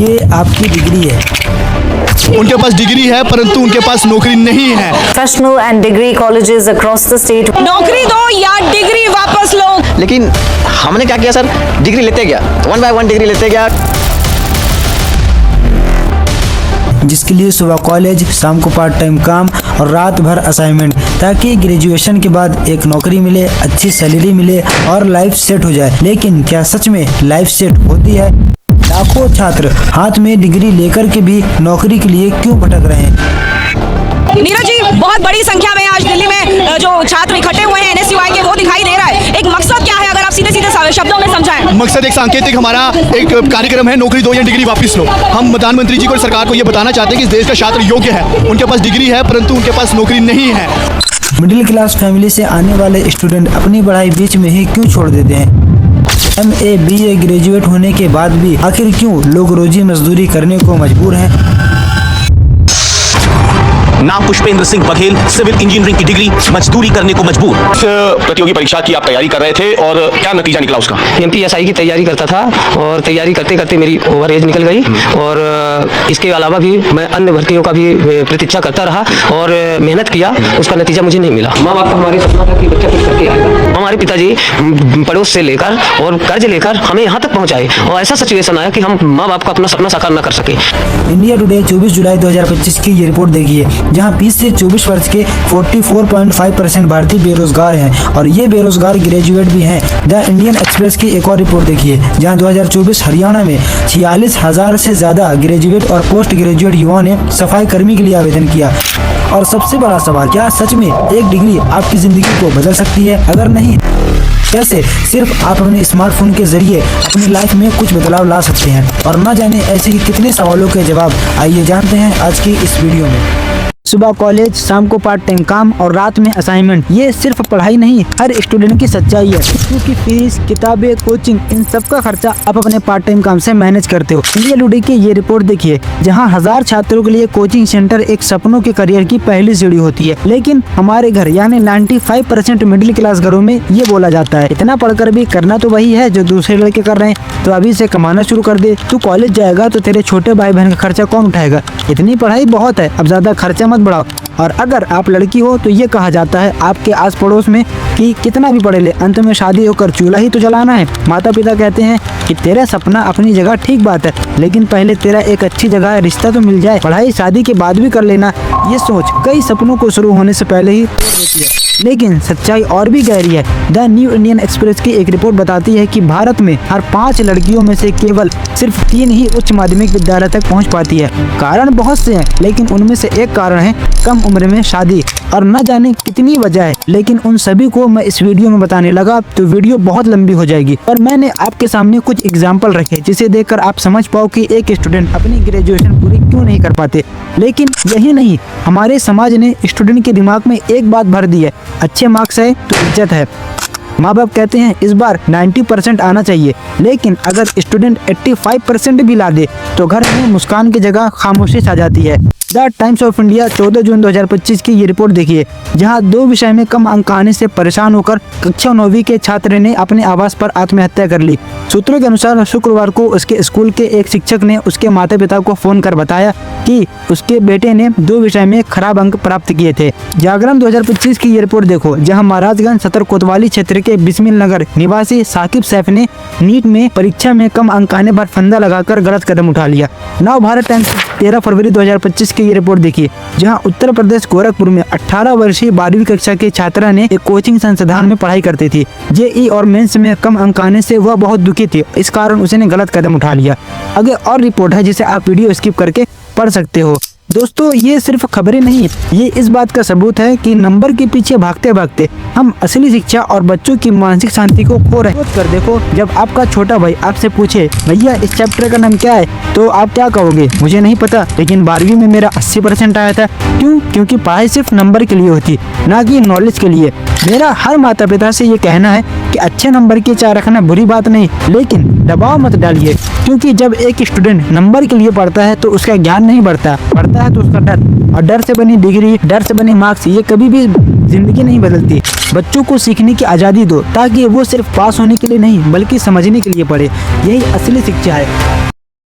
ये आपकी डिग्री है। उनके पास डिग्री है परंतु उनके पास नौकरी नहीं है। Professional and degree colleges across the state. नौकरी दो या डिग्री वापस लो। लेकिन हमने क्या किया सर, डिग्री लेते गया, 1 बाय 1 डिग्री लेते गया। जिसके लिए सुबह कॉलेज, शाम को पार्ट टाइम काम और रात भर असाइनमेंट, ताकि ग्रेजुएशन के बाद एक नौकरी मिले, अच्छी सैलरी मिले और लाइफ सेट हो जाए। लेकिन क्या सच में लाइफ सेट होती है? लाखों छात्र हाथ में डिग्री लेकर के भी नौकरी के लिए क्यों भटक रहे हैं? नीरज जी, बहुत बड़ी संख्या में आज दिल्ली में जो छात्र इकट्ठे हुए हैं NSUI के, वो दिखाई दे रहा है। एक मकसद क्या है, अगर आप सीधे सीधे शब्दों में समझाएं? मकसद एक सांकेतिक हमारा एक कार्यक्रम है, नौकरी दो या डिग्री वापस लो। हम प्रधानमंत्री जी को और सरकार को ये बताना चाहते हैं कि इस देश का छात्र योग्य है, उनके पास डिग्री है परंतु उनके पास नौकरी नहीं है। मिडिल क्लास फैमिली से आने वाले स्टूडेंट अपनी पढ़ाई बीच में ही क्यों छोड़ देते हैं? MA BA ग्रेजुएट होने के बाद भी आखिर क्यों लोग रोजी मजदूरी करने को मजबूर हैं? नाम पुष्पेंद्र सिंह बघेल, सिविल इंजीनियरिंग की डिग्री, मजदूरी करने को मजबूर। प्रतियोगी परीक्षा की आप तैयारी कर रहे थे और क्या नतीजा निकला उसका? MPSI की तैयारी करता था और तैयारी करते करते मेरी ओवर एज निकल गई और इसके अलावा भी मैं अन्य भर्तियों का भी प्रतीक्षा करता रहा और मेहनत किया, उसका नतीजा मुझे नहीं मिला। माँ बाप का हमारे सपना था कि बच्चा कुछ करके आएगा। हमारे पिताजी पड़ोस से लेकर और कर्ज लेकर हमें यहाँ तक पहुँचाए और ऐसा सिचुएशन आया कि हम माँ बाप का अपना सपना साकार न कर सके। इंडिया टुडे 24 जुलाई 2025 की ये रिपोर्ट देखिए, जहां 20 से 24 वर्ष के 44.5% भारतीय बेरोजगार हैं और ये बेरोजगार ग्रेजुएट भी हैं। द इंडियन एक्सप्रेस की एक और रिपोर्ट देखिए, जहां 2024 हरियाणा में 46,000 से ज्यादा ग्रेजुएट और पोस्ट ग्रेजुएट युवाओं ने सफाई कर्मी के लिए आवेदन किया। और सबसे बड़ा सवाल, क्या सच में एक डिग्री आपकी जिंदगी को बदल सकती है? अगर नहीं, कैसे सिर्फ आप अपने स्मार्टफोन के जरिए अपनी लाइफ में कुछ बदलाव ला सकते हैं? और न जाने ऐसे ही कितने सवालों के जवाब, आइए जानते हैं आज की इस वीडियो में। सुबह कॉलेज, शाम को पार्ट टाइम काम और रात में असाइनमेंट, ये सिर्फ पढ़ाई नहीं, हर स्टूडेंट की सच्चाई है। क्योंकि फीस, किताबें, कोचिंग, इन सब का खर्चा आप अपने पार्ट टाइम काम से मैनेज करते हो। इंडिया टुडे की ये रिपोर्ट देखिए, जहां 1000 छात्रों के लिए कोचिंग सेंटर एक सपनों के करियर की पहली सीढ़ी होती है। लेकिन हमारे घर यानी 95% मिडिल क्लास घरों में ये बोला जाता है, इतना पढ़कर भी करना तो वही है जो दूसरे लड़के कर रहे हैं, तो अभी से कमाना शुरू कर दे। तू कॉलेज जाएगा तो तेरे छोटे भाई बहन का खर्चा कौन उठाएगा? इतनी पढ़ाई बहुत है, अब ज्यादा खर्चा मत बढ़ाओ। और अगर आप लड़की हो तो ये कहा जाता है आपके आस पड़ोस में कि कितना भी पढ़े ले, अंत में शादी होकर चूल्हा ही तो जलाना है। माता पिता कहते हैं कि तेरा सपना अपनी जगह ठीक बात है, लेकिन पहले तेरा एक अच्छी जगह रिश्ता तो मिल जाए, पढ़ाई शादी के बाद भी कर लेना। ये सोच कई सपनों को शुरू होने से पहले ही तोड़ देती है। लेकिन सच्चाई और भी गहरी है। द न्यू इंडियन एक्सप्रेस की एक रिपोर्ट बताती है कि भारत में हर 5 लड़कियों में से केवल सिर्फ 3 ही उच्च माध्यमिक विद्यालय तक पहुंच पाती है। कारण बहुत से हैं, लेकिन उनमें से एक कारण है कम उम्र में शादी, और न जाने कितनी वजह है। लेकिन उन सभी को मैं इस वीडियो में बताने लगा तो वीडियो बहुत लंबी हो जाएगी, और मैंने आपके सामने कुछ एग्जाम्पल रखे जिसे देखकर आप समझ पाओ कि एक स्टूडेंट अपनी ग्रेजुएशन पूरी क्यों नहीं कर पाते। लेकिन यही नहीं, हमारे समाज ने स्टूडेंट के दिमाग में एक बात भर दी है, अच्छे मार्क्स है तो इज्जत है। माँ बाप कहते हैं इस बार 90% आना चाहिए, लेकिन अगर स्टूडेंट 85% भी ला दे तो घर में मुस्कान की जगह खामोशी छा जाती है। द टाइम्स ऑफ इंडिया 14 जून 2025 की ये रिपोर्ट देखिए, जहां 2 विषय में कम अंक आने से परेशान होकर कक्षा 9वीं के छात्र ने अपने आवास पर आत्महत्या कर ली। सूत्रों के अनुसार शुक्रवार को उसके स्कूल के एक शिक्षक ने उसके माता पिता को फोन कर बताया कि उसके बेटे ने 2 विषय में खराब अंक प्राप्त किए थे। जागरण 2025 की ये रिपोर्ट देखो, जहाँ महाराजगंज सतर कोतवाली क्षेत्र के बिस्मिल नगर निवासी साकिब सैफ ने नीट में परीक्षा में कम अंक आने पर फंदा लगाकर गलत कदम उठा लिया। नव भारत टाइम्स 13 फरवरी 2025 की ये रिपोर्ट देखिए, जहां उत्तर प्रदेश गोरखपुर में 18 वर्षीय 12वीं कक्षा के छात्रा ने एक कोचिंग संस्थान में पढ़ाई करती थी। जेईई और मेंस में कम अंक आने से वह बहुत दुखी थी, इस कारण उसने गलत कदम उठा लिया। आगे और रिपोर्ट है जिसे आप वीडियो स्किप करके पढ़ सकते हो। दोस्तों, ये सिर्फ खबरें नहीं, ये इस बात का सबूत है कि नंबर के पीछे भागते भागते हम असली शिक्षा और बच्चों की मानसिक शांति को खो रहे हैं। कर देखो, जब आपका छोटा भाई आपसे पूछे भैया इस चैप्टर का नाम क्या है, तो आप क्या कहोगे? मुझे नहीं पता, लेकिन 12वीं में मेरा 80% आया था। क्यों? क्योंकि पढ़ाई सिर्फ नंबर के लिए होती, ना कि नॉलेज के लिए। मेरा हर माता पिता से ये कहना है कि अच्छे नंबर की चाह रखना बुरी बात नहीं, लेकिन दबाव मत डालिए, क्योंकि जब एक स्टूडेंट नंबर के लिए पढ़ता है तो उसका ज्ञान नहीं बढ़ता है तो उसका डर, और डर से बनी डिग्री, डर से बने मार्क्स, ये कभी भी जिंदगी नहीं बदलती। बच्चों को सीखने की आज़ादी दो, ताकि वो सिर्फ पास होने के लिए नहीं बल्कि समझने के लिए पढ़े। यही असली शिक्षा है।